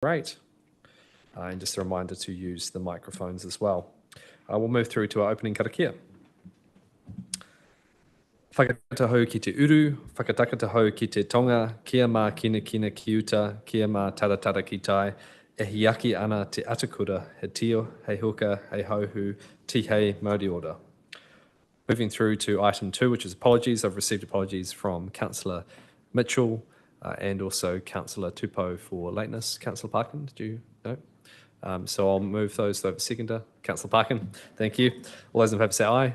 Great. And just a reminder to use the microphones as well. We'll move through to our opening karakia. Whakatahau ki te uru, whakatakatahau ki te tonga, kia mā kina kina ki uta, kia mā taratara ki tai, e hiaki ana te atakura, he tio, he huka, he hauhu, tihei, Māori order. Moving through to item 2, which is apologies. I've received apologies from Councillor Mitchell and also Councillor Tupou for lateness. Councillor Parkin, did you know? So I'll move those over seconder. Councillor Parkin, thank you. All those in favour say aye.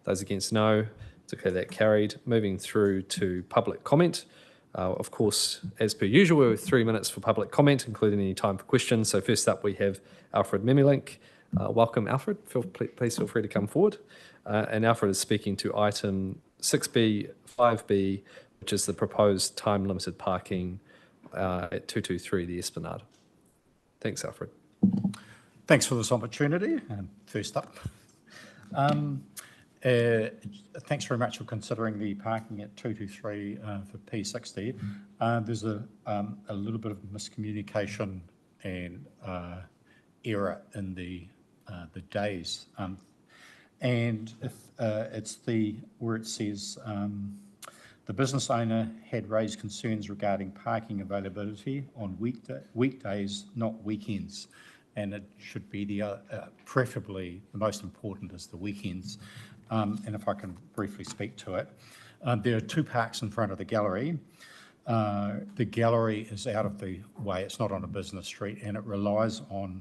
Those against no. Okay, that carried. Moving through to public comment. Of course, as per usual, we have 3 minutes for public comment, including any time for questions. So first up, we have Alfred Memilink. Welcome, Alfred. Please feel free to come forward. And Alfred is speaking to item 6B, 5B, which is the proposed time-limited parking at 223 the Esplanade. Thanks, Alfred. Thanks for this opportunity. First up. Thanks very much for considering the parking at 223 for P60. There's a little bit of miscommunication and error in the days, and if it's where it says the business owner had raised concerns regarding parking availability on weekdays, not weekends. And it should be preferably the most important is the weekends. And if I can briefly speak to it, there are 2 parks in front of the gallery. The gallery is out of the way, it's not on a business street, and it relies on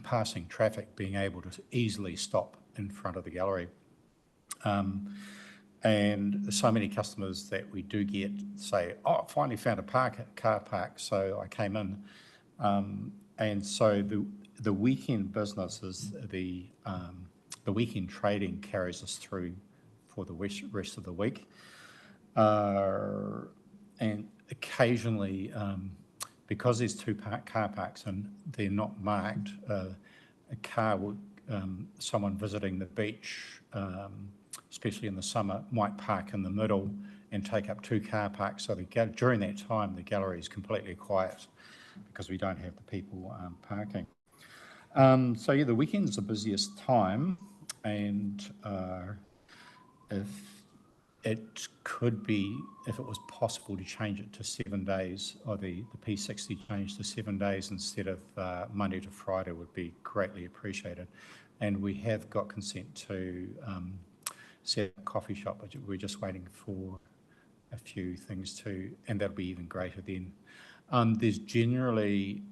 passing traffic being able to easily stop in front of the gallery. And so many customers that we do get say, oh, I finally found a car park, so I came in. And so the weekend business is the weekend trading carries us through for the rest of the week. And occasionally, because there's 2 car parks and they're not marked, a car would, someone visiting the beach, especially in the summer, might park in the middle and take up 2 car parks. So during that time, the gallery is completely quiet, because we don't have the people parking. So yeah, the weekend's the busiest time, and if it was possible to change it to 7 days, or the P60 changed to 7 days instead of Monday to Friday, would be greatly appreciated. And we have got consent to set up a coffee shop, but we're just waiting for a few things and that'll be even greater then. There's generally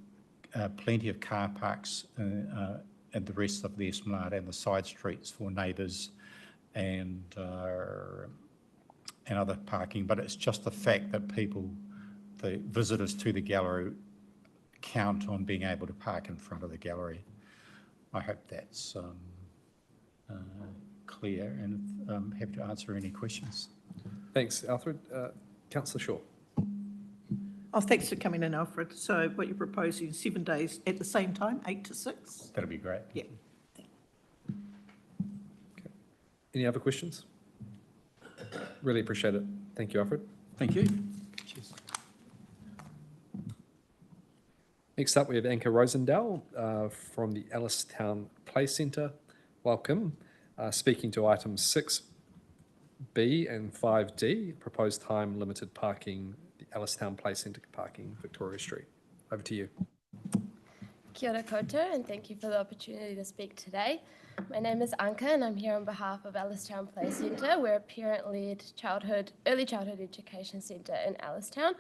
plenty of car parks at the rest of the Esplanade and the side streets for neighbours and other parking, but it's just the fact that the visitors to the gallery count on being able to park in front of the gallery. I hope that's clear, and I'm happy to answer any questions. Thanks, Alfred. Councillor Shaw. Oh, thanks for coming in, Alfred. So what you're proposing is 7 days at the same time, 8 to 6? That'll be great. Yeah. Okay. Any other questions? Really appreciate it. Thank you, Alfred. Thank you. Cheers. Next up, we have Anka Rosendale from the Ellistown Play Centre. Welcome. Speaking to items 6B and 5D, proposed time limited parking, the Ellistown Play Centre parking, Victoria Street. Over to you. Kia ora koutou, and thank you for the opportunity to speak today. My name is Anka, and I'm here on behalf of Ellistown Play Centre. We're a parent-led early childhood education centre in Ellistown.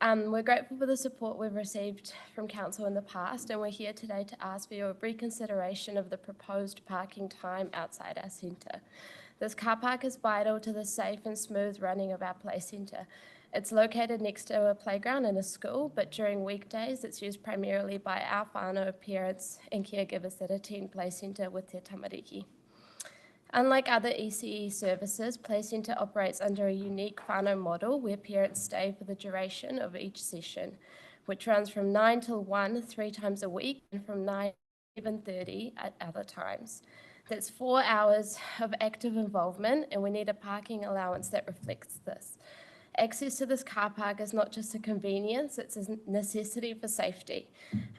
We're grateful for the support we've received from Council in the past, and we're here today to ask for your reconsideration of the proposed parking time outside our centre. This car park is vital to the safe and smooth running of our play centre. It's located next to a playground and a school, but during weekdays it's used primarily by our whānau parents and caregivers that attend Play Centre with their tamariki. Unlike other ECE services, Play Centre operates under a unique whānau model where parents stay for the duration of each session, which runs from 9 till 1 3 times a week and from 9 to 11:30 at other times. That's 4 hours of active involvement, and we need a parking allowance that reflects this. Access to this car park is not just a convenience, it's a necessity for safety.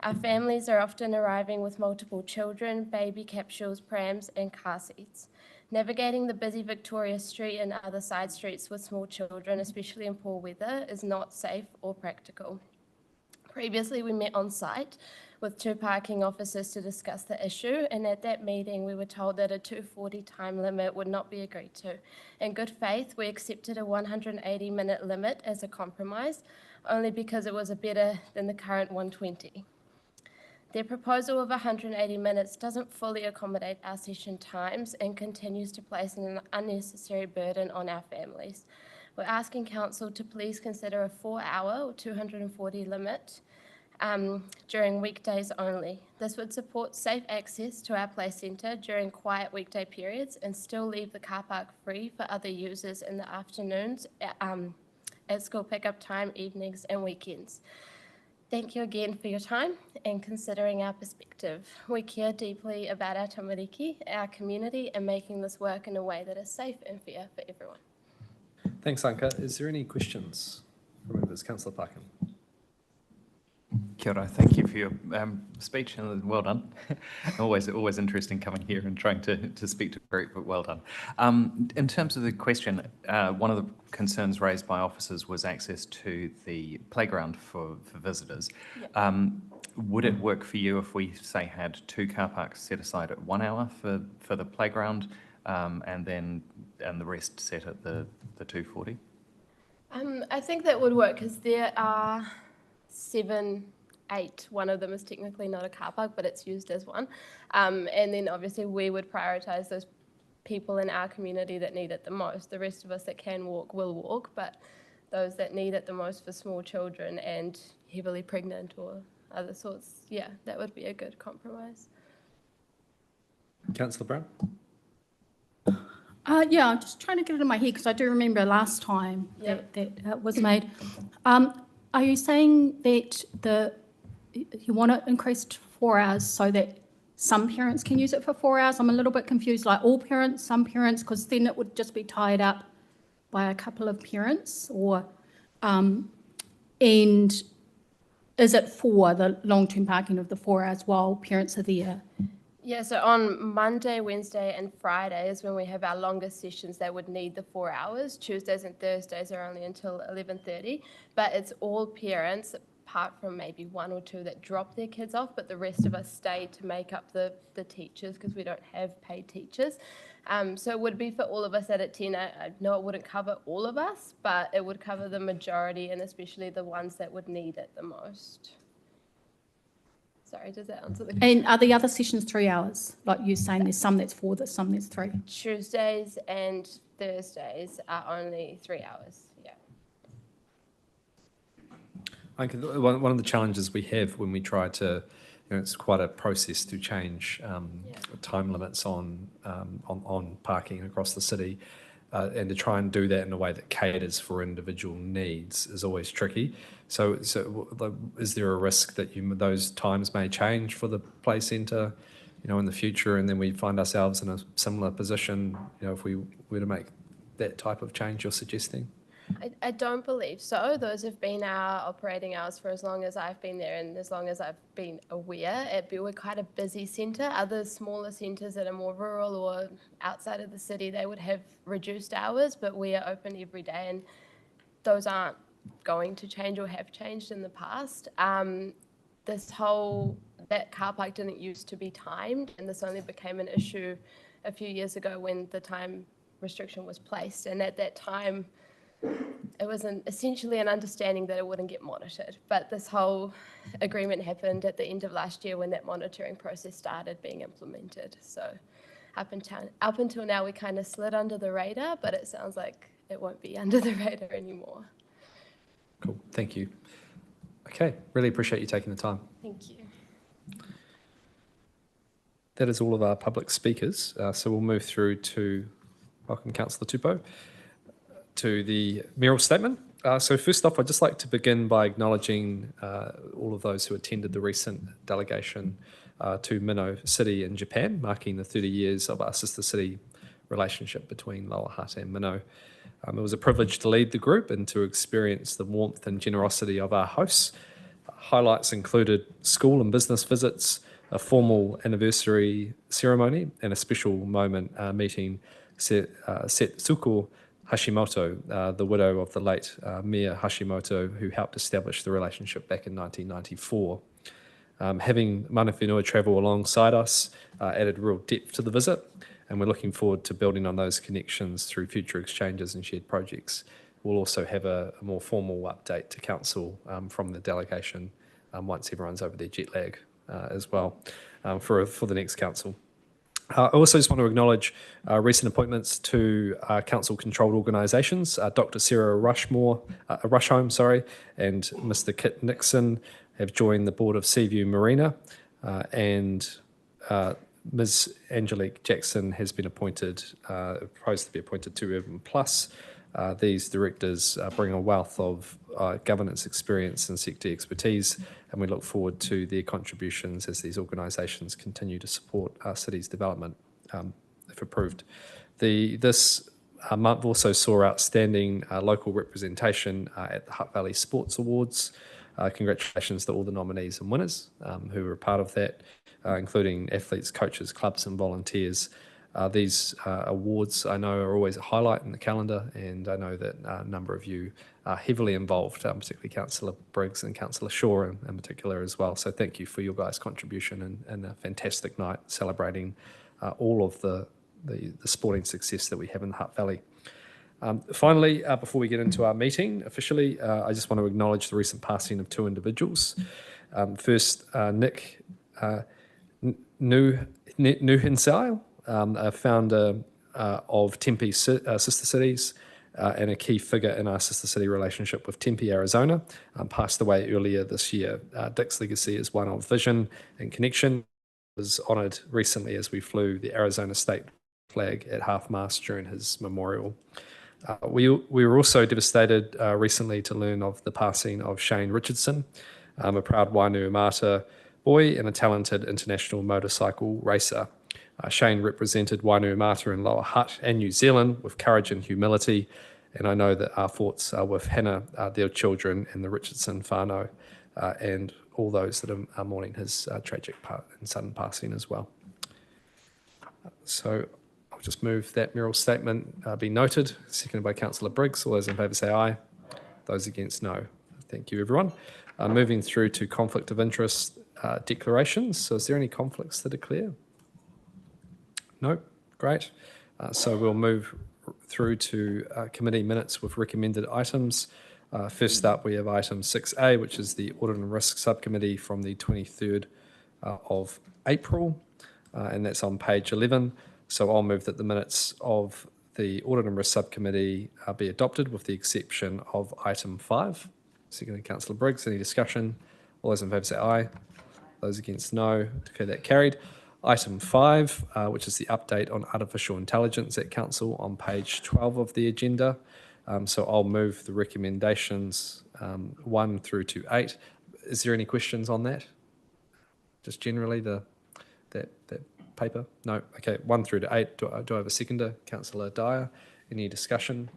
Our families are often arriving with multiple children, baby capsules, prams, and car seats. Navigating the busy Victoria Street and other side streets with small children, especially in poor weather, is not safe or practical. Previously, we met on site with 2 parking officers to discuss the issue, and at that meeting we were told that a 2:40 time limit would not be agreed to. In good faith, we accepted a 180-minute limit as a compromise, only because it was better than the current 120. Their proposal of 180 minutes doesn't fully accommodate our session times and continues to place an unnecessary burden on our families. We're asking Council to please consider a 4-hour or 240 limit during weekdays only. This would support safe access to our play centre during quiet weekday periods and still leave the car park free for other users in the afternoons, at school pickup time, evenings and weekends. Thank you again for your time and considering our perspective. We care deeply about our tamariki, our community, and making this work in a way that is safe and fair for everyone. Thanks, Anka. Is there any questions from members? Councillor Parkin. Kia ora. Thank you for your speech and well done. always interesting coming here and trying to speak to a group, but well done. In terms of the question, one of the concerns raised by officers was access to the playground for visitors. Yeah. Would it work for you if we, say, had 2 car parks set aside at 1 hour for the playground and the rest set at the 2:40? I think that would work because there are 7, 8. One of them is technically not a car park, but it's used as one. And then obviously we would prioritise those people in our community that need it the most. The rest of us that can walk will walk, but those that need it the most for small children and heavily pregnant or other sorts, yeah, that would be a good compromise. Councillor Brown. Yeah, I'm just trying to get it in my head because I do remember last time that was made. Are you saying that you want it increased to 4 hours so that some parents can use it for 4 hours? I'm a little bit confused, like all parents, some parents, because then it would just be tied up by a couple of parents, or and is it for the long-term parking of the 4 hours while parents are there? Yeah, so on Monday, Wednesday and Friday is when we have our longest sessions that would need the 4 hours. Tuesdays and Thursdays are only until 11:30, but it's all parents, apart from maybe 1 or 2 that drop their kids off, but the rest of us stay to make up the teachers because we don't have paid teachers. So it would be for all of us at 10. I know it wouldn't cover all of us, but it would cover the majority and especially the ones that would need it the most. Sorry, does that answer the question? And are the other sessions 3 hours? Like you're saying there's some that's 4, there's some that's 3. Tuesdays and Thursdays are only 3 hours, yeah. One of the challenges we have when we try to, it's quite a process to change time limits on parking across the city, and to try and do that in a way that caters for individual needs is always tricky. So is there a risk that those times may change for the play centre, in the future, and then we find ourselves in a similar position, if we were to make that type of change you're suggesting? I don't believe so. Those have been our operating hours for as long as I've been there and as long as I've been aware. We're quite a busy centre. Other smaller centres that are more rural or outside of the city, they would have reduced hours, but we are open every day and those aren't going to change or have changed in the past. That car park didn't used to be timed, and this only became an issue a few years ago when the time restriction was placed, and at that time it was essentially an understanding that it wouldn't get monitored. But this whole agreement happened at the end of last year when that monitoring process started being implemented. So up until now, we kind of slid under the radar, but it sounds like it won't be under the radar anymore. Cool, thank you. Okay, really appreciate you taking the time. Thank you. That is all of our public speakers. So we'll move through to welcome Councillor Tupou to the mayoral statement. So first off, I'd just like to begin by acknowledging all of those who attended the recent delegation to Mino City in Japan, marking the 30 years of our sister city relationship between Lower Hutt and Mino. It was a privilege to lead the group and to experience the warmth and generosity of our hosts. Highlights included school and business visits, a formal anniversary ceremony, and a special moment meeting Setsuko Hashimoto, the widow of the late Mayor Hashimoto, who helped establish the relationship back in 1994. Having mana whenua travel alongside us added real depth to the visit, and we're looking forward to building on those connections through future exchanges and shared projects. We'll also have a more formal update to Council from the delegation once everyone's over their jet lag as well for the next Council. I also just want to acknowledge recent appointments to council-controlled organisations. Dr. Sarah Rushholm, and Mr. Kit Nixon have joined the board of Seaview Marina, and Ms. Angelique Jackson has been proposed to be appointed to Urban Plus. These directors bring a wealth of governance experience and sector expertise, and we look forward to their contributions as these organisations continue to support our city's development, if approved. This month also saw outstanding local representation at the Hutt Valley Sports Awards. Congratulations to all the nominees and winners who were a part of that, including athletes, coaches, clubs and volunteers. These awards, I know, are always a highlight in the calendar, and I know that a number of you are heavily involved, particularly Councillor Briggs and Councillor Shaw in particular as well. So thank you for your guys' contribution and a fantastic night celebrating all of the sporting success that we have in the Hutt Valley. Finally, before we get into our meeting officially, I just want to acknowledge the recent passing of two individuals. First, Nick Nuhinsai, a founder of Tempe Sister Cities and a key figure in our sister city relationship with Tempe, Arizona, passed away earlier this year. Dick's legacy is one of vision and connection. Was honoured recently as we flew the Arizona state flag at half-mast during his memorial. We were also devastated recently to learn of the passing of Shane Richardson, a proud Wainuiomata boy and a talented international motorcycle racer. Shane represented Wainuiomata in Lower Hutt and New Zealand with courage and humility, and I know that our thoughts are with Hannah, their children, and the Richardson whānau, and all those that are mourning his tragic and sudden passing as well. So I'll just move that mayoral statement be noted, seconded by Councillor Briggs. All those in favour say aye. Those against, no. Thank you, everyone. Moving through to conflict of interest declarations. So is there any conflicts to declare? No? Great. So we'll move through to committee minutes with recommended items. First up, we have item 6A, which is the Audit and Risk Subcommittee from the 23rd of April, and that's on page 11. So I'll move that the minutes of the Audit and Risk Subcommittee be adopted with the exception of item 5. Secondly, Councillor Briggs, any discussion? All those in favour say aye. Those against, no. Declare that carried. Item 5, which is the update on artificial intelligence at Council on page 12 of the agenda. So I'll move the recommendations 1 through to 8. Is there any questions on that? Just generally that paper? No. Okay, 1 through to 8. Do I have a seconder? Councillor Dyer. Any discussion?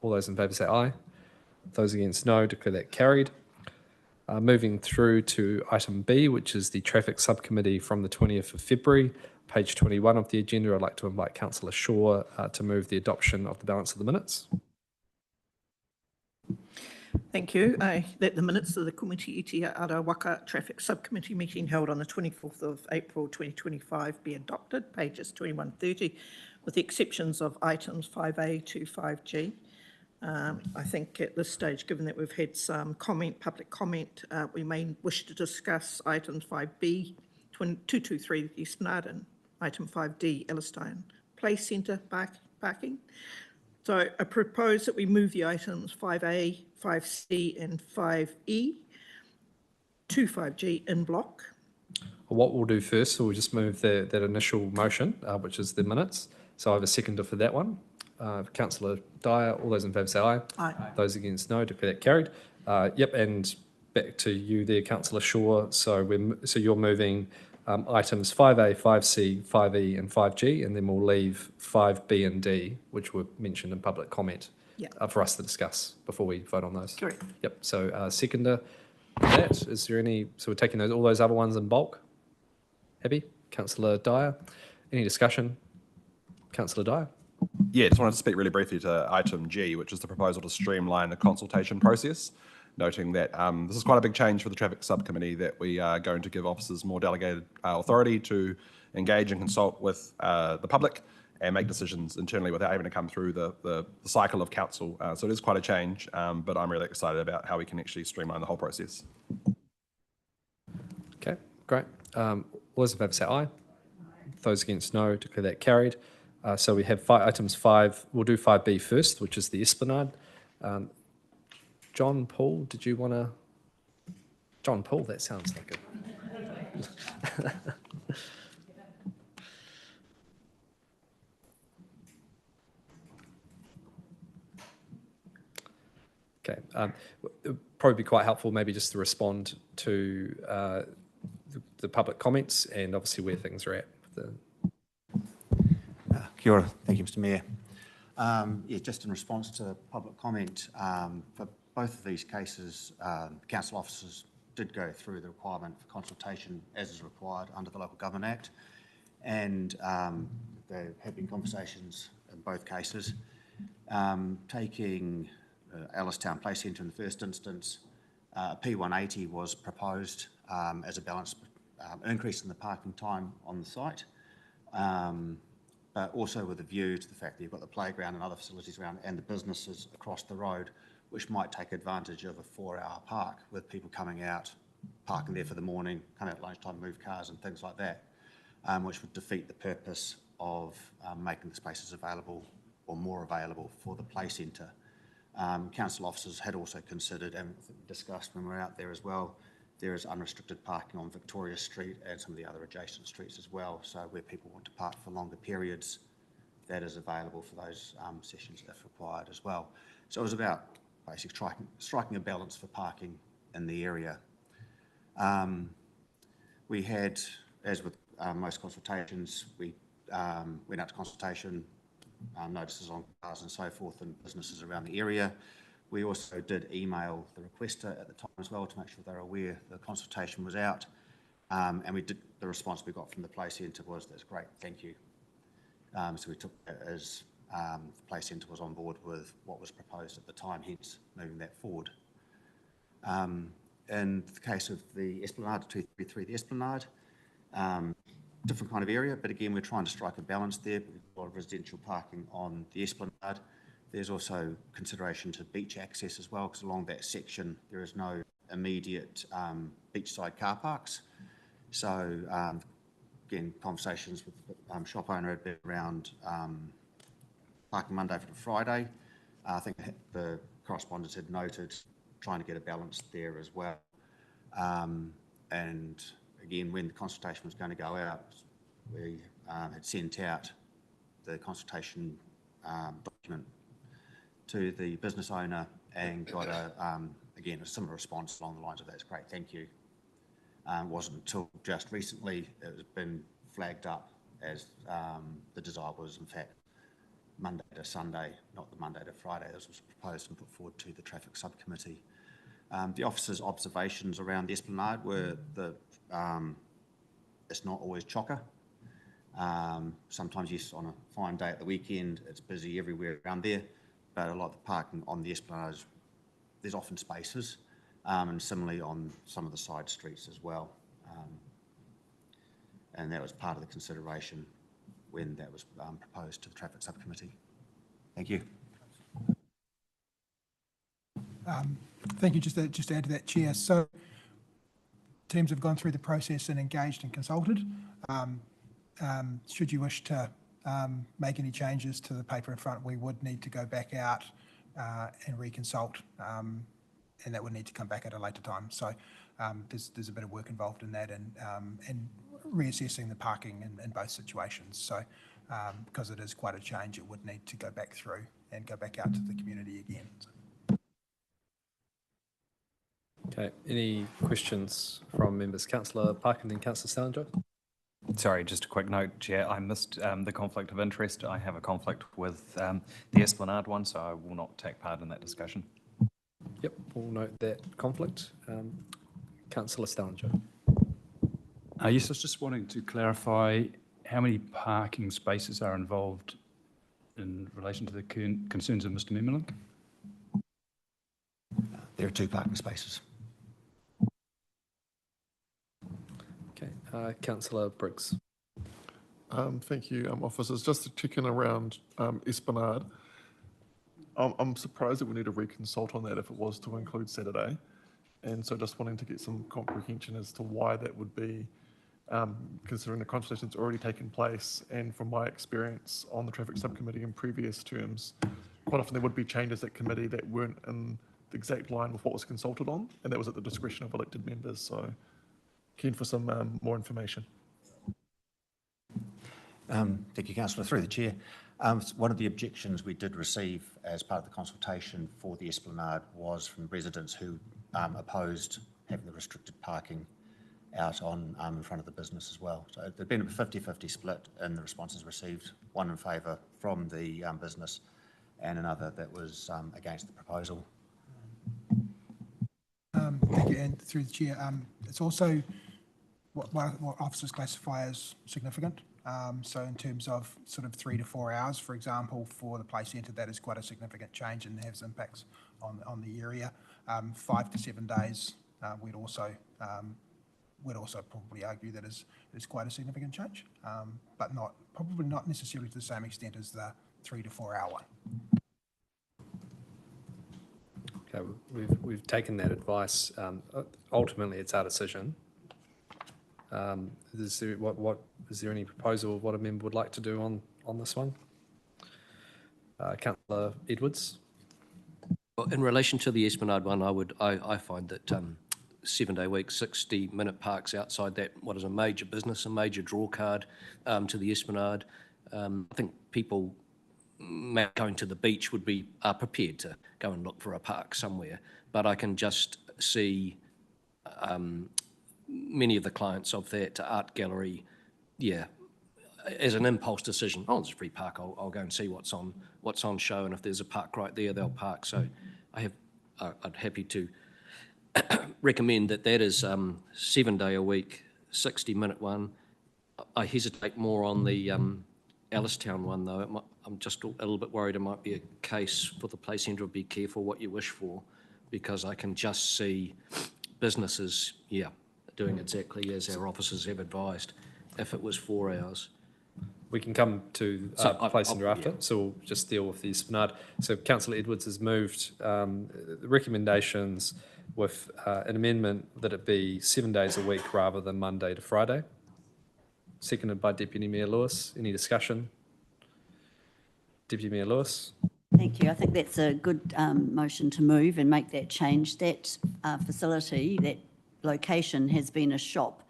All those in favour say aye. Those against, no. Declare that carried. Moving through to item B, which is the Traffic Subcommittee from the 20th of February, page 21 of the agenda. I'd like to invite Councillor Shaw to move the adoption of the balance of the minutes. Thank you. That the minutes of the Kumiti Iti Arawaka Traffic Subcommittee meeting held on the 24th of April 2025 be adopted, pages 21-30, with the exceptions of items 5A to 5G. I think at this stage, given that we've had some public comment, we may wish to discuss items 5B, 223 East Narden, item 5D, Ellerstein Place Centre parking. So I propose that we move the items 5A, 5C and 5E to 5G in block. What we'll do first, so we'll just move that initial motion, which is the minutes. So I have a seconder for that one. Councillor Dyer, all those in favour say aye. Aye. Those against, no. Declare that carried. Yep, and back to you there, Councillor Shaw. So you're moving items 5A, 5C, 5E and 5G, and then we'll leave 5B and D, which were mentioned in public comment. Yeah. for us to discuss before we vote on those. Correct. Yep. So seconder that. Is there any? So we're taking all those other ones in bulk. Happy, Councillor Dyer. Any discussion, Councillor Dyer? Yeah, just wanted to speak really briefly to item G, which is the proposal to streamline the consultation process, noting that this is quite a big change for the traffic subcommittee, that we are going to give officers more delegated authority to engage and consult with the public and make decisions internally without having to come through the cycle of council. So it is quite a change, but I'm really excited about how we can actually streamline the whole process. Okay, great. All those in favour say aye. Those against no, declare that carried. So we have items 5, we'll do 5B first, which is the Esplanade. John Paul, did you want to? John Paul, that sounds like a... Okay, it'd probably be quite helpful maybe just to respond to the public comments and obviously where things are at. Kia ora. Thank you, Mr Mayor. Yeah, just in response to public comment, for both of these cases, council officers did go through the requirement for consultation as is required under the Local Government Act, and there have been conversations in both cases. Taking Ellistown Place Centre in the first instance, P180 was proposed as a balanced increase in the parking time on the site, but also with a view to the fact that you've got the playground and other facilities around and the businesses across the road, which might take advantage of a 4-hour park with people coming out, parking there for the morning, coming out at lunchtime, move cars and things like that, which would defeat the purpose of making the spaces available or more available for the play centre. Council officers had also considered and discussed when we were out there as well, there is unrestricted parking on Victoria Street and some of the other adjacent streets as well. So where people want to park for longer periods, that is available for those sessions if required as well. So it was about basically striking a balance for parking in the area. We had, as with most consultations, we went out to consultation, notices on cars and so forth and businesses around the area. We also did email the requester at the time as well to make sure they're aware the consultation was out. And the response we got from the play centre was, that's great, thank you. So we took that as the play centre was on board with what was proposed at the time, hence moving that forward. In the case of the Esplanade, 233, the Esplanade, different kind of area, but again, we're trying to strike a balance there. We've got a lot of residential parking on the Esplanade. There's also consideration to beach access as well, because along that section, there is no immediate beachside car parks. So again, conversations with the shop owner had been around parking Monday to Friday. I think the correspondents had noted trying to get a balance there as well. And again, when the consultation was going to go out, we had sent out the consultation document to the business owner and got again, a similar response along the lines of that's great, thank you. It wasn't until just recently it has been flagged up as the desire was in fact Monday to Sunday, not the Monday to Friday. This was proposed and put forward to the traffic subcommittee. The officers' observations around the Esplanade were that it's not always chocker. Sometimes, yes, on a fine day at the weekend, it's busy everywhere around there, but a lot of the parking on the Esplanade, there's often spaces, and similarly on some of the side streets as well. And that was part of the consideration when that was proposed to the traffic subcommittee. Thank you. Thank you. Just to add to that, Chair. So teams have gone through the process and engaged and consulted. Should you wish to make any changes to the paper in front, we would need to go back out and reconsult, and that would need to come back at a later time. So there's a bit of work involved in that, and reassessing the parking in both situations. So because it is quite a change, it would need to go back through and go back out to the community again. So. Okay, any questions from members? Councillor Parkin and Councillor Salinger. Sorry, just a quick note, Chair. I missed the conflict of interest. I have a conflict with the Esplanade one, so I will not take part in that discussion. Yep, we'll note that conflict. Councillor Stallinger. Yes, I was just wanting to clarify how many parking spaces are involved in relation to the concerns of Mr. Memelink? There are 2 parking spaces. Okay, Councillor Briggs. Thank you, officers. Just to check in around Esplanade. I'm surprised that we need a reconsult on that if it was to include Saturday. And so just wanting to get some comprehension as to why that would be, considering the consultation's already taken place. And from my experience on the traffic subcommittee in previous terms, quite often there would be changes at committee that weren't in the exact line with what was consulted on, and that was at the discretion of elected members. So keen for some more information. Thank you, Councillor. Through the Chair. One of the objections we did receive as part of the consultation for the Esplanade was from residents who opposed having the restricted parking out on in front of the business as well. So there'd been a 50-50 split in the responses received, one in favour from the business and another that was against the proposal. Thank you, and through the chair, it's also what officers classify as significant. So in terms of sort of 3 to 4 hours, for example, for the play centre, that is quite a significant change and has impacts on the area. 5 to 7 days, we'd also probably argue that is quite a significant change, but probably not necessarily to the same extent as the 3 to 4 hour one. Okay, we've taken that advice. Ultimately, it's our decision. Is there any proposal of what a member would like to do on this one? Councillor Edwards. Well, in relation to the Esplanade one, I find that 7-day week, 60-minute parks outside that, what is a major business, a major draw card to the Esplanade. I think people going to the beach are prepared to go and look for a park somewhere, but I can just see many of the clients of that art gallery, as an impulse decision. Oh, there's a free park. I'll go and see what's on show, and if there's a park right there, they'll park. So I'd happy to recommend that is 7-day a week, 60-minute one. I hesitate more on the Ellistown one though. I'm just a little bit worried it might be a case for the play centre of be careful what you wish for, because I can just see businesses, doing exactly as our officers have advised if it was 4 hours. We can come to play centre after, so we'll just deal with the Esplanade. So Councillor Edwards has moved the recommendations with an amendment that it be 7 days a week rather than Monday to Friday. Seconded by Deputy Mayor Lewis. Any discussion? Deputy Mayor Lewis. Thank you. I think that's a good motion to move and make that change. That facility, that location has been a shop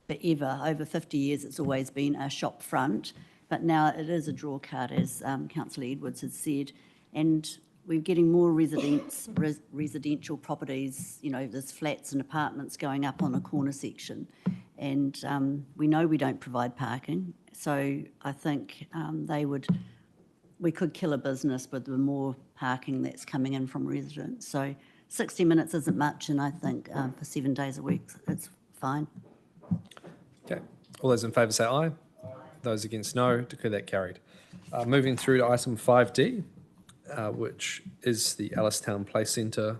forever. Over 50 years, it's always been a shop front, but now it is a draw card, as Councillor Edwards has said, and we're getting more residential properties, there's flats and apartments going up on a corner section, and we know we don't provide parking, so I think we could kill a business with the more parking that's coming in from residents. So 60 minutes isn't much, and I think for 7 days a week, it's fine. Okay. All those in favour say aye. Those against no. Declare that carried. Moving through to item 5D, which is the Ellistown Play Centre.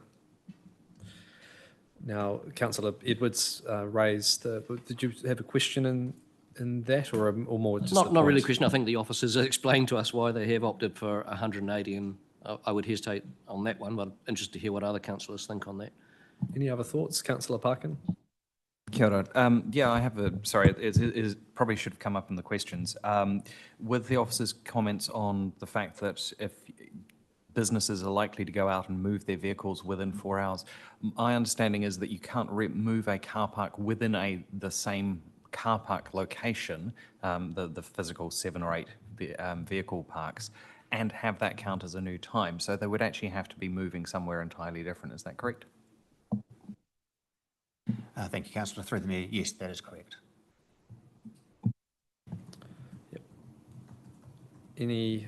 Now, Councillor Edwards raised, did you have a question in that, or more just not really a question. I think the officers explained to us why they have opted for 180, and I would hesitate on that one, but I'm interested to hear what other councillors think on that. Any other thoughts? Councillor Parkin? Kia ora. I have it probably should have come up in the questions. With the officers' comments on the fact that if businesses are likely to go out and move their vehicles within 4 hours, my understanding is that you can't move a car park within the same car park location, the physical 7 or 8 vehicle parks, and have that count as a new time. So they would actually have to be moving somewhere entirely different. Is that correct? Thank you, Councillor. Through the Mayor, yes, that is correct. Any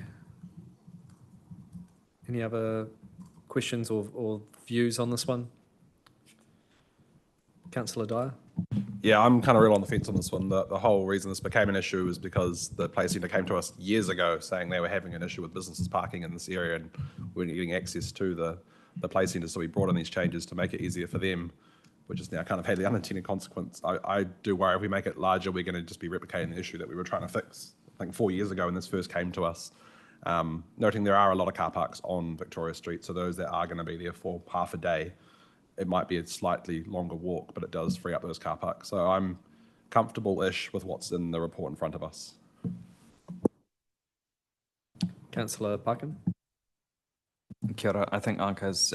other questions or views on this one? Councillor Dyer? Yeah, I'm kind of real on the fence on this one. The whole reason this became an issue is because the play centre came to us years ago saying they were having an issue with businesses parking in this area and weren't getting access to the play centre. So we brought in these changes to make it easier for them, which has now kind of had the unintended consequence. I do worry if we make it larger, we're going to just be replicating the issue that we were trying to fix, I think 4 years ago when this first came to us. Noting there are a lot of car parks on Victoria Street, so those that are going to be there for half a day, it might be a slightly longer walk, but it does free up those car parks. So I'm comfortable-ish with what's in the report in front of us. Councillor Parkin? Kia ora. I think Anka's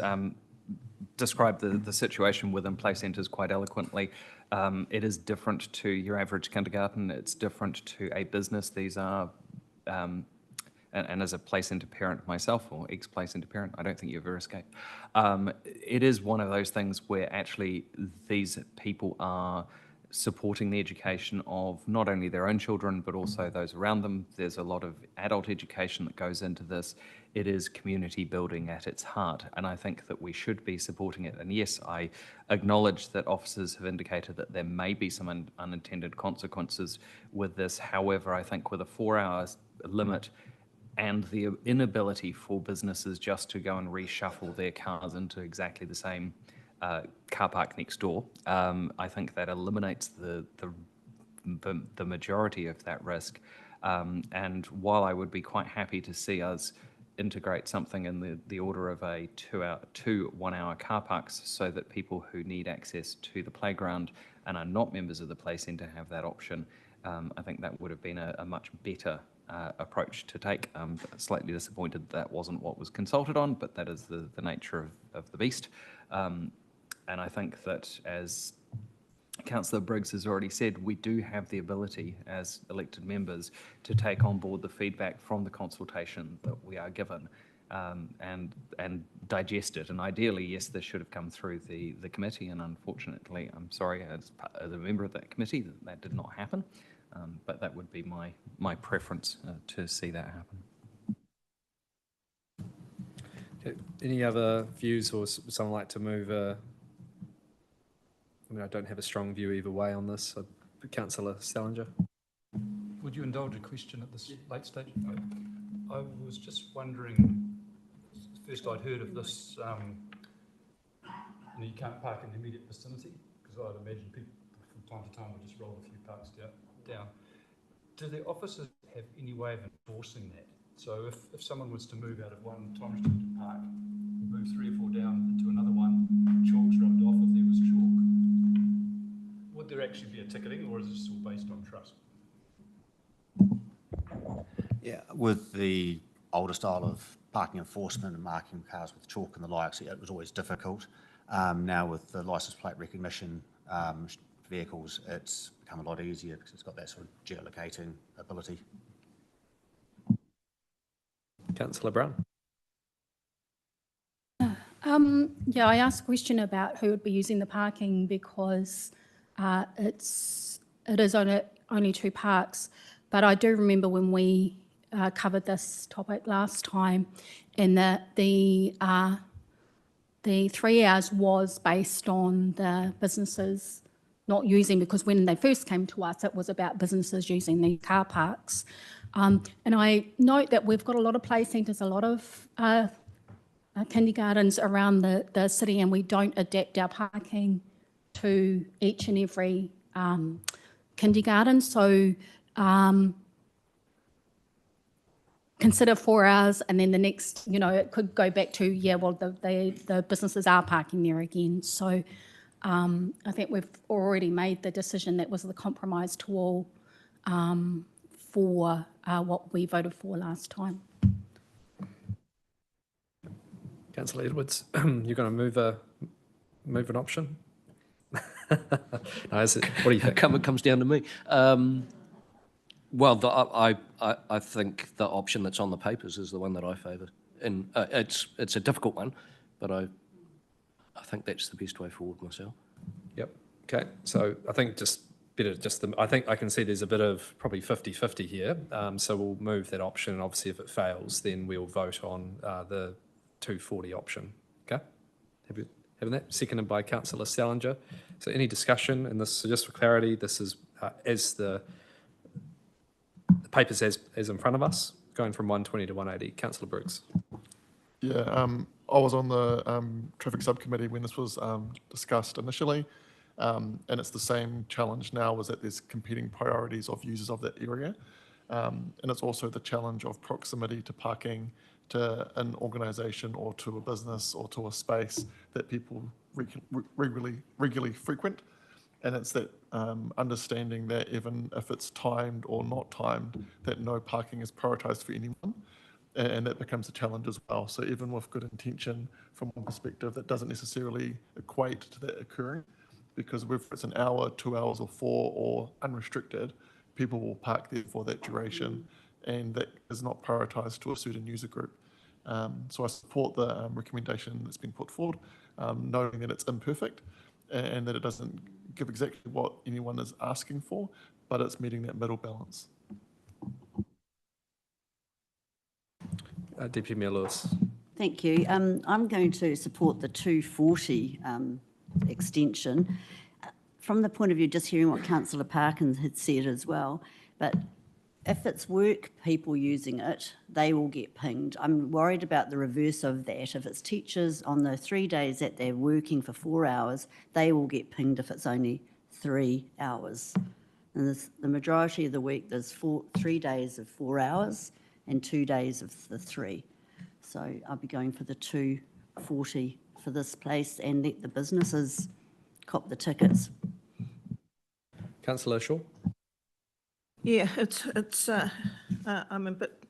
described the situation within play centres quite eloquently. It is different to your average kindergarten. It's different to a business. These are, and as a play centre parent myself, or ex-play centre parent, I don't think you ever escape. It is one of those things where actually these people are supporting the education of not only their own children, but also those around them. There's a lot of adult education that goes into this. It is community building at its heart, and I think that we should be supporting it. And yes, I acknowledge that officers have indicated that there may be some unintended consequences with this. However, I think with a 4 hours limit and the inability for businesses just to go and reshuffle their cars into exactly the same car park next door, I think that eliminates the majority of that risk. And while I would be quite happy to see us integrate something in the order of a 2 1-hour car parks so that people who need access to the playground and are not members of the play centre have that option, I think that would have been a much better approach to take. Slightly disappointed that wasn't what was consulted on, but that is the nature of the beast. And I think that, as Councillor Briggs has already said, we do have the ability as elected members to take on board the feedback from the consultation that we are given and digest it. And ideally, yes, this should have come through the committee, and unfortunately, I'm sorry, as a member of that committee, that did not happen. But that would be my preference to see that happen. Okay. Any other views, or someone like to move? I mean, I don't have a strong view either way on this. Councillor Salinger. Would you indulge a question at this late stage? I was just wondering, first I'd heard of this, you can't park in the immediate vicinity, because I'd imagine people from time to time would just roll a few parks down. Do the officers have any way of enforcing that? So if someone was to move out of one time restricted park, move 3 or 4 down into another one, chalk's rubbed off if there was chalk, would there actually be a ticketing, or is this all based on trust? Yeah, with the older style of parking enforcement and marking cars with chalk and the likes, it was always difficult. Now with the license plate recognition vehicles, it's become a lot easier because it's got that sort of geolocating ability. Councillor Brown. Yeah, I asked a question about who would be using the parking because it is only 2 parks, but I do remember when we covered this topic last time, and that the 3 hours was based on the businesses not using, because when they first came to us, it was about businesses using the car parks. And I note that we've got a lot of play centres, a lot of kindergartens around the city, and we don't adapt our parking to each and every kindergarten. So consider 4 hours, and then the next, it could go back to, the businesses are parking there again. So I think we've already made the decision that was the compromise to all for what we voted for last time. Councillor Edwards, you're going to move an option? No, what do you think? It comes down to me. Well, I think the option that's on the papers is the one that I favour, and it's a difficult one, but I think that's the best way forward myself. Yep. Okay. So I think just better just I think I can see there's a bit of probably 50-50 here. So we'll move that option. And obviously, if it fails, then we'll vote on the 240 option. Okay? Having that seconded by Councillor Salinger. So any discussion? And this, so just for clarity, this is as the papers as in front of us, going from 120 to 180. Councillor Briggs. Yeah, I was on the traffic subcommittee when this was discussed initially, and it's the same challenge now, is that there's competing priorities of users of that area, and it's also the challenge of proximity to parking, to an organisation or to a business or to a space that people regularly frequent. And it's that understanding that even if it's timed or not timed, that no parking is prioritised for anyone. And that becomes a challenge as well. So even with good intention from one perspective, that doesn't necessarily equate to that occurring, because whether it's an hour, 2 hours or 4 or unrestricted, people will park there for that duration, and that is not prioritised to a certain user group. So I support the recommendation that's been put forward, knowing that it's imperfect and that it doesn't give exactly what anyone is asking for, but it's meeting that middle balance. Deputy Mayor Lewis. Thank you. I'm going to support the 240 extension from the point of view, just hearing what Councillor Parkins had said as well. But if it's work people using it, they will get pinged. I'm worried about the reverse of that. If it's teachers on the 3 days that they're working for 4 hours, they will get pinged if it's only 3 hours. And the majority of the week, there's 3 days of 4 hours and 2 days of the 3. So I'll be going for the 240 for this place and let the businesses cop the tickets. Councillor Shaw. Yeah, I'm a bit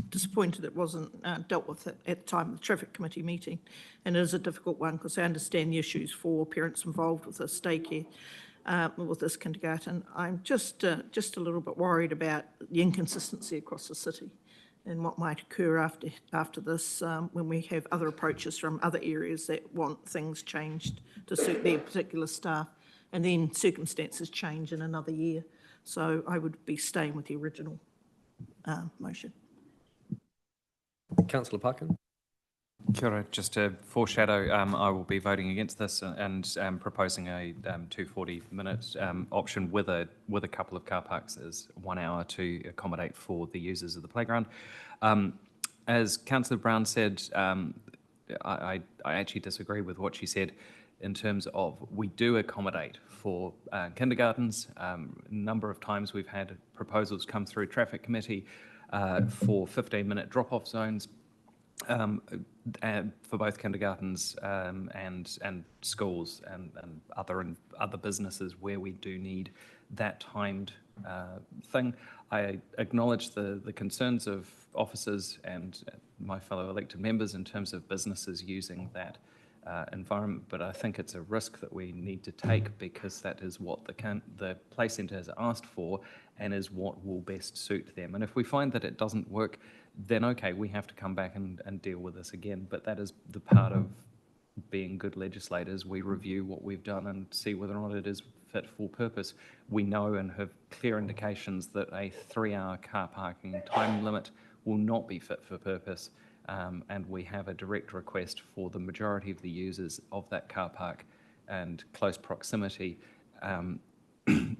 disappointed it wasn't dealt with at the time of the traffic committee meeting, and it is a difficult one because I understand the issues for parents involved with this daycare, with this kindergarten. I'm just a little bit worried about the inconsistency across the city and what might occur after this when we have other approaches from other areas that want things changed to suit their particular staff, and then circumstances change in another year. So I would be staying with the original motion. Councillor Parkin. Kia ora. Just to foreshadow, I will be voting against this and proposing a 240-minute option with a couple of car parks as 1 hour to accommodate for the users of the playground. As Councillor Brown said, I actually disagree with what she said in terms of we do accommodate for kindergartens. A number of times we've had proposals come through traffic committee for 15-minute drop-off zones for both kindergartens and schools and other businesses where we do need that timed thing. I acknowledge the concerns of officers and my fellow elected members in terms of businesses using that environment, but I think it's a risk that we need to take because that is what the play centre has asked for and is what will best suit them. And if we find that it doesn't work, then okay, we have to come back and deal with this again. But that is the part of being good legislators. We review what we've done and see whether or not it is fit for purpose. We know and have clear indications that a 3-hour car parking time limit will not be fit for purpose. And we have a direct request for the majority of the users of that car park and close proximity.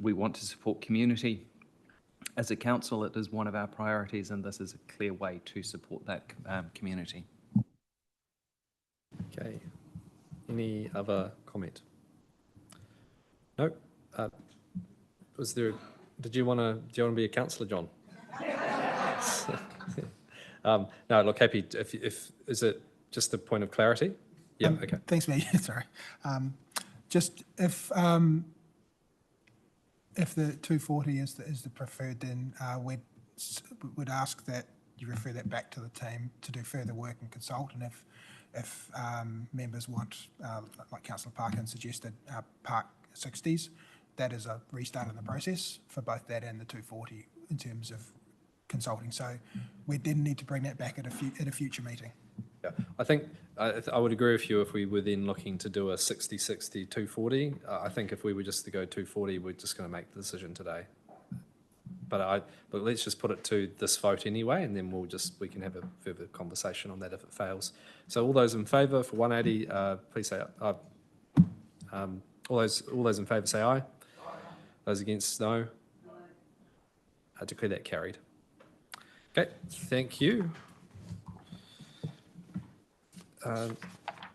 We want to support community. As a council, it is one of our priorities, and this is a clear way to support that community. Okay. Any other comment? No. Was there? Did you want to be a councillor, John? No, look, happy. If is it just a point of clarity? Yeah. Okay. Thanks, Mayor. Sorry. Just if the 240 is the preferred, then we'd ask that you refer that back to the team to do further work and consult. And if members want, like Councillor Parkin suggested, park 60s, that is a restart in the process for both that and the 240 in terms of consulting. So we didn't need to bring that back at a future meeting. Yeah, I think I would agree with you if we were then looking to do a 60-60, 240. I think if we were just to go 240, we're just going to make the decision today. But let's just put it to this vote anyway, and then we can have a further conversation on that if it fails. So all those in favour for 180, please say aye. All those in favour say aye. Those against, no. I declare that carried. Okay, thank you.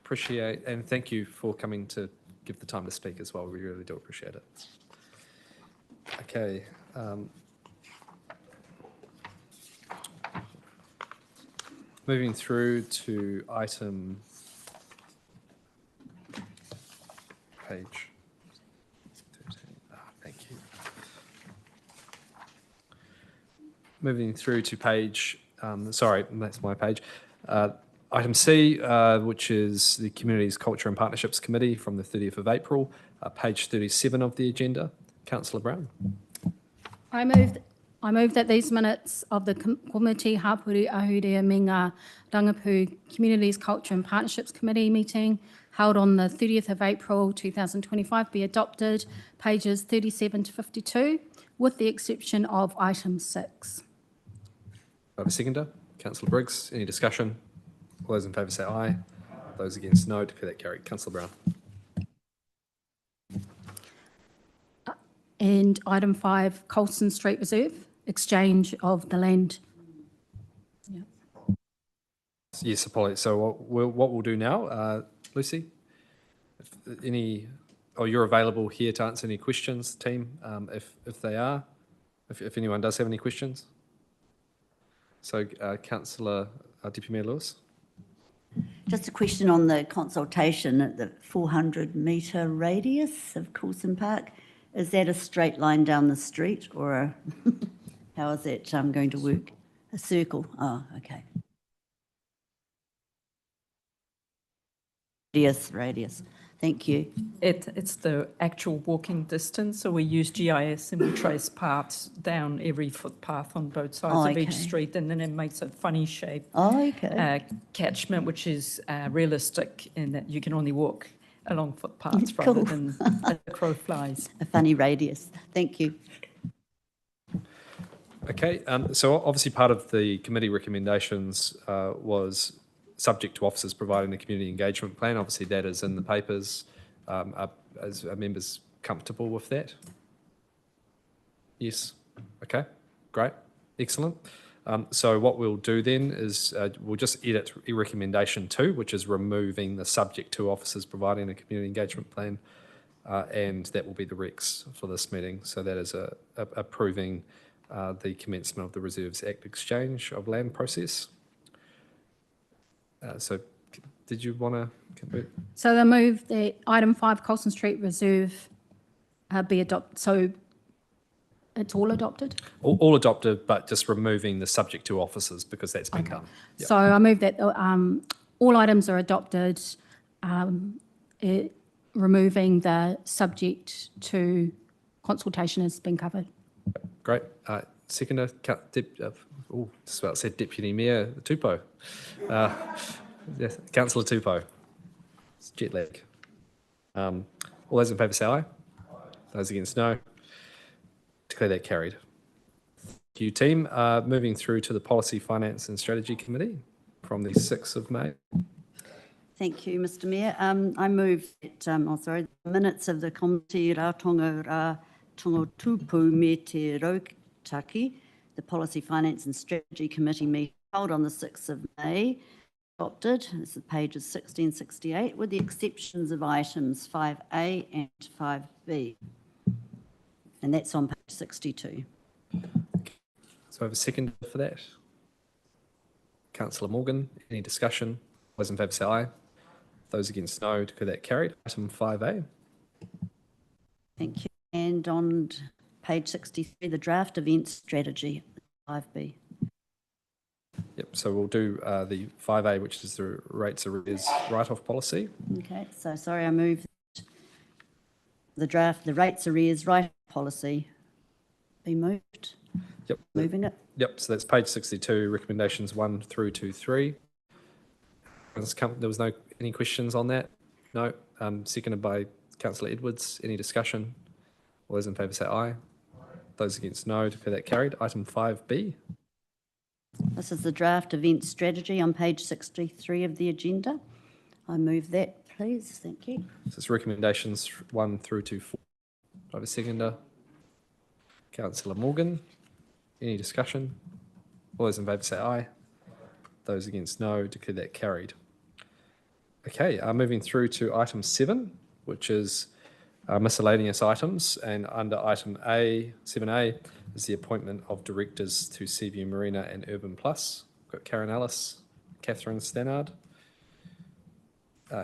Appreciate, and thank you for coming to give the time to speak as well. We really do appreciate it. Okay. Moving through to item page 13. Thank you. Moving through to page, sorry, that's my page. Item C, which is the Communities, Culture and Partnerships Committee from the 30th of April, page 37 of the agenda. Councillor Brown. I move that these minutes of the Komiti Hapuri Ahurea me ngā Rangipu Communities, Culture and Partnerships Committee meeting held on the 30th of April 2025 be adopted, pages 37 to 52, with the exception of item 6. I have a seconder. Councillor Briggs, any discussion? All those in favour say aye. Those against, no. Declare that carried. Councillor Brown. And item 5, Colston Street Reserve, exchange of the land. Yeah. Yes, apologies. So what we'll do now, Lucy, you're available here to answer any questions, team, if they are, if anyone does have any questions. So Councillor Deputy Mayor Lewis. Just a question on the consultation at the 400-metre radius of Coulson Park. Is that a straight line down the street, or how is that going to work? A circle? Oh, okay. Radius. Thank you. It's the actual walking distance, so we use GIS and we trace paths down every footpath on both sides of each street, and then it makes a funny shape catchment, which is realistic in that you can only walk along footpaths rather than as the crow flies. A funny radius. Thank you. Okay, so obviously part of the committee recommendations was subject to officers providing a community engagement plan. Obviously that is in the papers. Are members comfortable with that? Yes. Okay, great, excellent. So what we'll do then is we'll just edit recommendation 2, which is removing the subject to officers providing a community engagement plan, and that will be the recs for this meeting. So that is approving the commencement of the Reserves Act exchange of land process. So did you want to convert? So I move that item 5, Colston Street Reserve, be adopted. So it's all adopted? All adopted, but just removing the subject to officers because that's been done. Yep. So I move that all items are adopted, removing the subject to consultation has been covered. Great. Seconder, just about said Deputy Mayor Tupou. Yes, Councillor Tupou. It's jet lag. All those in favour say aye. Those against, no. Declare that carried. Thank you, team. Moving through to the Policy, Finance and Strategy Committee from the 6th of May. Thank you, Mr Mayor. I move that, the minutes of the Komiti Ratonga Rā Tongo Tūpu me te Rautaki, the Policy, Finance and Strategy Committee meeting held on the 6th of May, adopted. This is pages 1668, with the exceptions of items 5A and 5B. And that's on page 62. So I have a second for that. Councillor Morgan, any discussion? Those in favour say aye. Those against, no. Declare that carried. Item 5A. Thank you. And on page 63, the draft event strategy, 5B. Yep, so we'll do the 5A, which is the rates arrears write-off policy. Okay, so sorry, I moved the rates arrears write-off policy be moved. Yep. Moving it. Yep, so that's page 62, recommendations 1 through to 3. There was no any questions on that? No. Seconded by Councillor Edwards. Any discussion? All those in favour say aye. Those against no. Declare that carried. Item 5B. This is the draft event strategy on page 63 of the agenda. I move that, please. Thank you. So it's recommendations 1 through to 4. Do I have a seconder? Councillor Morgan. Any discussion? All those in favour say aye. Those against no. Declare that carried. Okay, moving through to item 7, which is miscellaneous items, and under item 7A is the appointment of directors to Seaview Marina and Urban Plus. We've got Karen Ellis, Catherine Stannard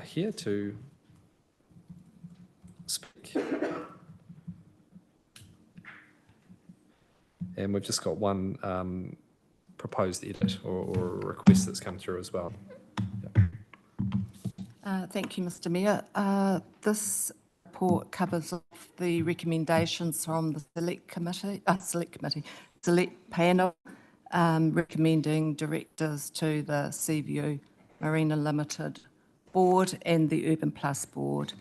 here to speak. And we've just got one proposed edit or request that's come through as well. Thank you, Mr. Mayor. This report covers off the recommendations from the select panel recommending directors to the Seaview Marina Limited board and the Urban Plus board.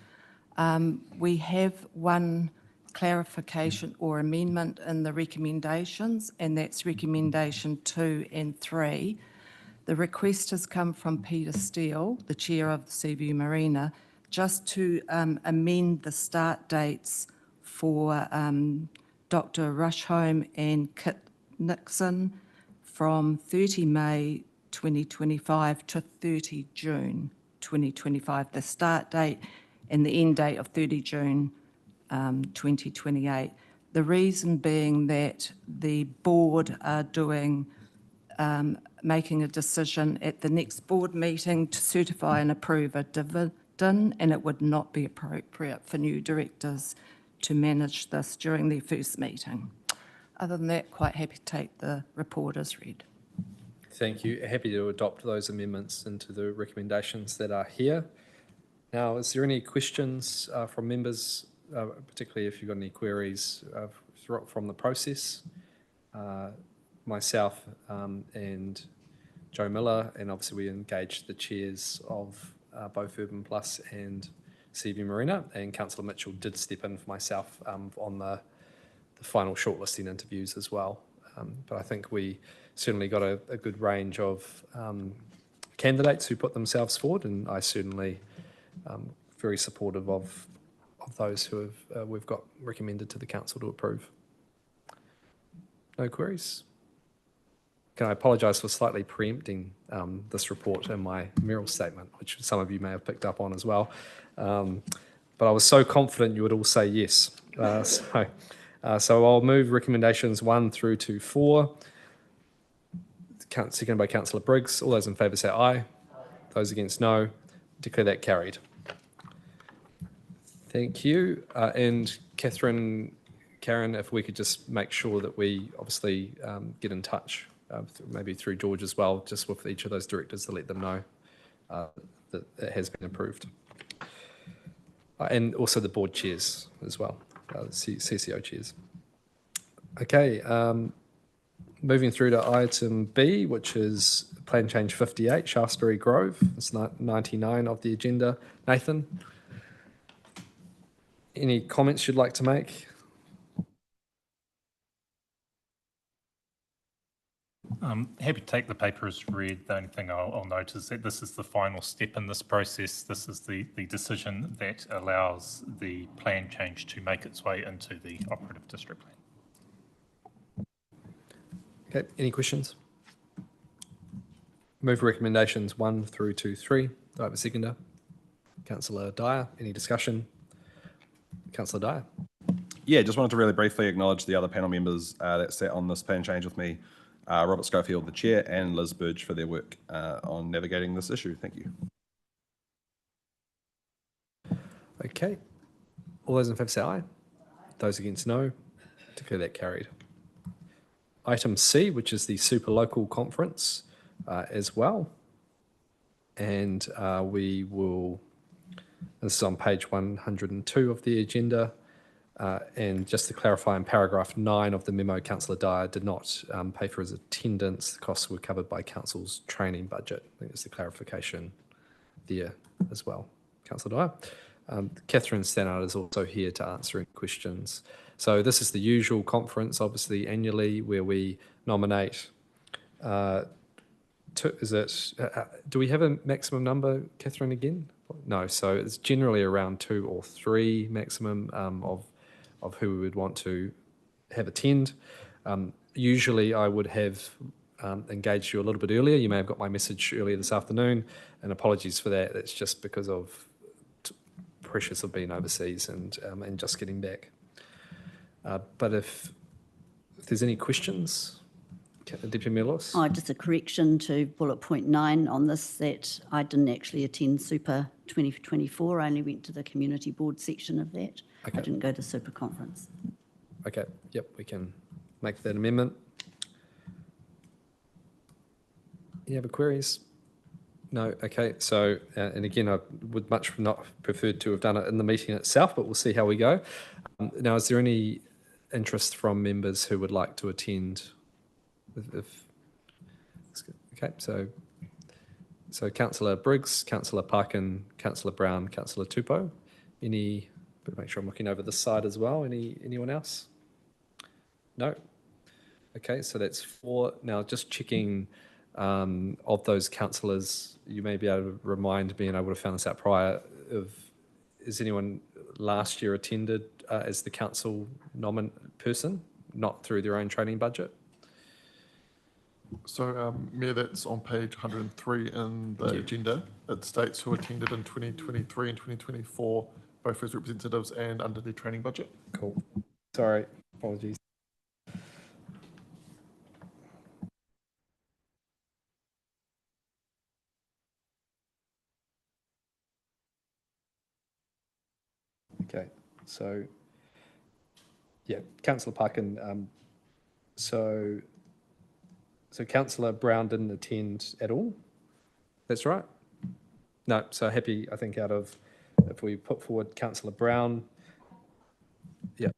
We have one clarification or amendment in the recommendations, and that's recommendation 2 and 3. The request has come from Peter Steele, the chair of the Seaview Marina, just to amend the start dates for Dr. Rushholm and Kit Nixon from 30 May 2025 to 30 June 2025, the start date and the end date of 30 June 2028. The reason being that the board are making a decision at the next board meeting to certify and approve a dividend, and it would not be appropriate for new directors to manage this during their first meeting. Other than that, quite happy to take the report as read. Thank you. Happy to adopt those amendments into the recommendations that are here. Now, is there any questions from members, particularly if you've got any queries from the process? Myself and Joe Miller, and obviously we engaged the chairs of both Urban Plus and Seaview Marina, and Councillor Mitchell did step in for myself on the final shortlisting interviews as well. But I think we certainly got a good range of candidates who put themselves forward, and I certainly very supportive of those who have we've got recommended to the council to approve. No queries? Can I apologise for slightly preempting this report in my mayoral statement, which some of you may have picked up on as well. But I was so confident you would all say yes. So I'll move recommendations 1 through to 4. Seconded by Councillor Briggs. All those in favour say aye. Those against no. Declare that carried. Thank you. And Karen, if we could just make sure that we obviously get in touch, maybe through George as well, just with each of those directors to let them know that it has been approved. And also the board chairs as well, CCO chairs. Okay, moving through to item B, which is Plan Change 58, Shaftesbury Grove. It's 99 of the agenda. Nathan, any comments you'd like to make? Happy to take the paper as read. The only thing I'll note is that this is the final step in this process. This is the decision that allows the plan change to make its way into the operative district plan. Okay, any questions? Move recommendations 1 through to 3. Do I have a seconder? Councillor Dyer, any discussion? Councillor Dyer. Yeah, just wanted to really briefly acknowledge the other panel members that sat on this plan change with me. Robert Schofield, the chair, and Liz Burge for their work on navigating this issue. Thank you. Okay. All those in favour say aye. Those against no. Declare that carried. Item C, which is the Super Local Conference as well. And we will, this is on page 102 of the agenda. And just to clarify, in paragraph 9 of the memo, Councillor Dyer did not pay for his attendance. The costs were covered by Council's training budget. I think that's the clarification there as well. Councillor Dwyer. Catherine Stannard is also here to answer any questions. So this is the usual conference, obviously annually, where we nominate. Do we have a maximum number, Catherine? Again, no. So it's generally around 2 or 3 maximum of who we would want to have attend. Usually, I would have engaged you a little bit earlier. You may have got my message earlier this afternoon, and apologies for that. It's just because of pressures of being overseas and just getting back. But if there's any questions, Deputy Mayor Lewis? Just a correction to bullet point 9 on this, that I didn't actually attend Super 2024. I only went to the community board section of that. Okay. I didn't go to Super conference. Okay, yep, we can make that amendment. Any other queries? No, okay, so, and again, I would much not preferred to have done it in the meeting itself, but we'll see how we go. Now, is there any interest from members who would like to attend? Okay, so Councillor Briggs, Councillor Parkin, Councillor Brown, Councillor Tupou. But make sure I'm looking over this side as well. Anyone else? No? Okay, so that's 4. Now, just checking of those councillors, you may be able to remind me, and I would have found this out prior, is anyone last year attended as the council person, not through their own training budget? So, Mayor, that's on page 103 in the agenda. It states who attended in 2023 and 2024, both as representatives and under their training budget. Cool. Sorry, apologies. Okay, so, yeah, Councillor Parkin, so Councillor Brown didn't attend at all? That's right? No, so happy, I think, if we put forward Councillor Brown. Yeah.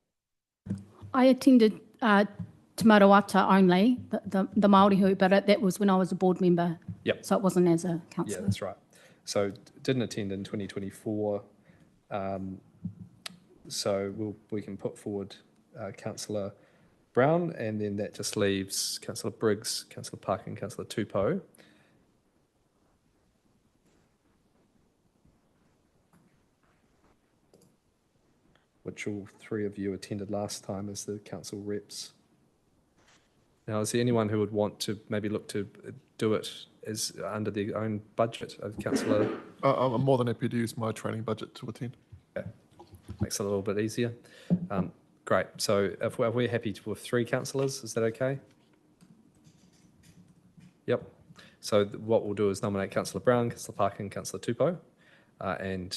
I attended Te Marawata only, the Māori hui, but that was when I was a board member. Yep. So it wasn't as a councillor. Yeah, that's right. So didn't attend in 2024. So we can put forward Councillor Brown, and then that just leaves Councillor Briggs, Councillor Parkin, Councillor Tupou. Which all 3 of you attended last time as the council reps. Now, is there anyone who would want to maybe look to do it as under their own budget of Councillor? I'm more than happy to use my training budget to attend. Okay. Makes it a little bit easier. Great. So if we're happy with 3 councillors, is that okay? Yep. So what we'll do is nominate Councillor Brown, Councillor Parkin, Councillor Tupou, and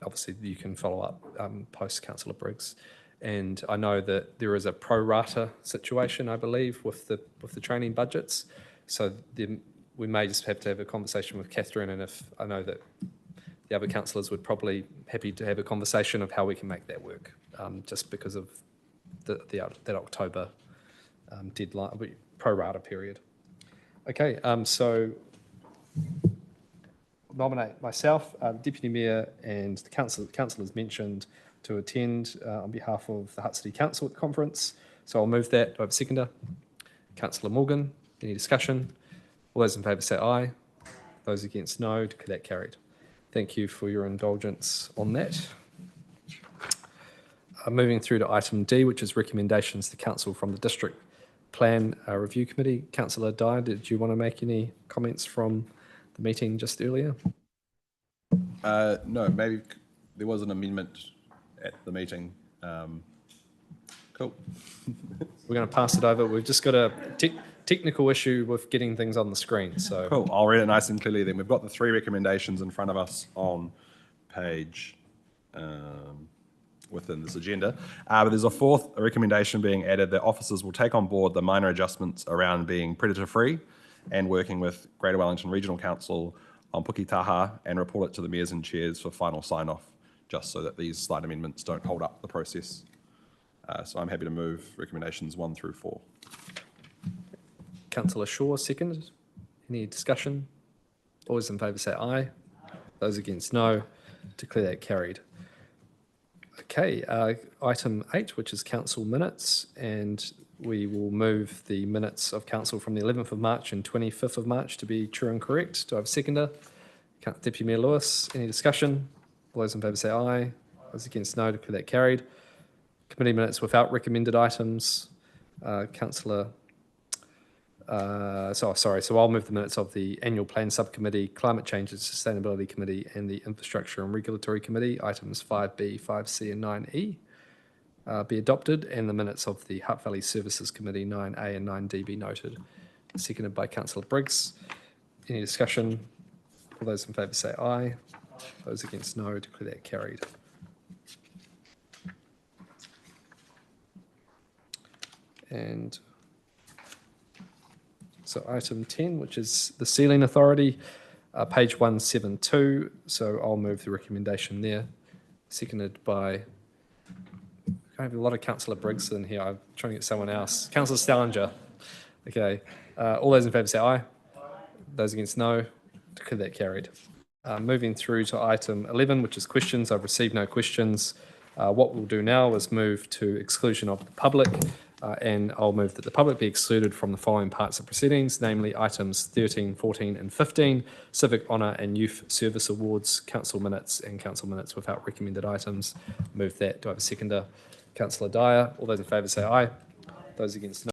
obviously you can follow up post Councillor Briggs. And I know that there is a pro rata situation, I believe, with the training budgets. So we may just have to have a conversation with Catherine, and if I know that the other councillors would probably happy to have a conversation of how we can make that work, just because of that October deadline, pro rata period. Okay, so nominate myself, Deputy Mayor, and the councillors mentioned to attend on behalf of the Hutt City Council at the conference. So I'll move that. Do I have a seconder? Councillor Morgan. Any discussion? All those in favour say aye. Those against no. Declare that carried. Thank you for your indulgence on that. Moving through to item D, which is recommendations to council from the District Plan Review Committee. Councillor Dyer, did you want to make any comments from the meeting just earlier? No, maybe there was an amendment at the meeting. Cool. We're going to pass it over. We've just got a technical issue with getting things on the screen. So cool. I'll read it nice and clearly then. We've got the 3 recommendations in front of us on page within this agenda. But there's a 4th recommendation being added that officers will take on board the minor adjustments around being predator-free and working with Greater Wellington Regional Council on Puketaha and report it to the mayors and chairs for final sign-off, just so that these slight amendments don't hold up the process. So I'm happy to move recommendations 1 through 4. Councillor Shaw, second. Any discussion? All those in favour say aye. Those against, no. Declare that carried. Okay, item 8, which is council minutes, and we will move the minutes of council from the 11th of March and 25th of March to be true and correct. Do I have a seconder? Deputy Mayor Lewis, any discussion? All those in favour say aye. Those against, no. Declare that carried. Committee minutes without recommended items. Councillor, so I'll move the minutes of the Annual Plan Subcommittee, Climate Change and Sustainability Committee, and the Infrastructure and Regulatory Committee, items 5B, 5C and 9E, be adopted, and the minutes of the Hutt Valley Services Committee, 9A and 9D, be noted. Seconded by Councillor Briggs. Any discussion? All those in favour say aye. Those against, no. Declare that carried. And so item 10, which is the Sealing Authority, page 172. So I'll move the recommendation there. Seconded by, I have a lot of Councillor Briggs in here. I'm trying to get someone else. Councillor Stallinger. Okay. All those in favour say aye. Those against, no. Declare that carried. Moving through to item 11, which is questions. I've received no questions. What we'll do now is move to exclusion of the public, and I'll move that the public be excluded from the following parts of proceedings, namely items 13, 14 and 15, Civic Honour and Youth Service Awards, council minutes and council minutes without recommended items. Move that. Do I have a seconder? Councillor Dyer. All those in favour say aye. Those against, no.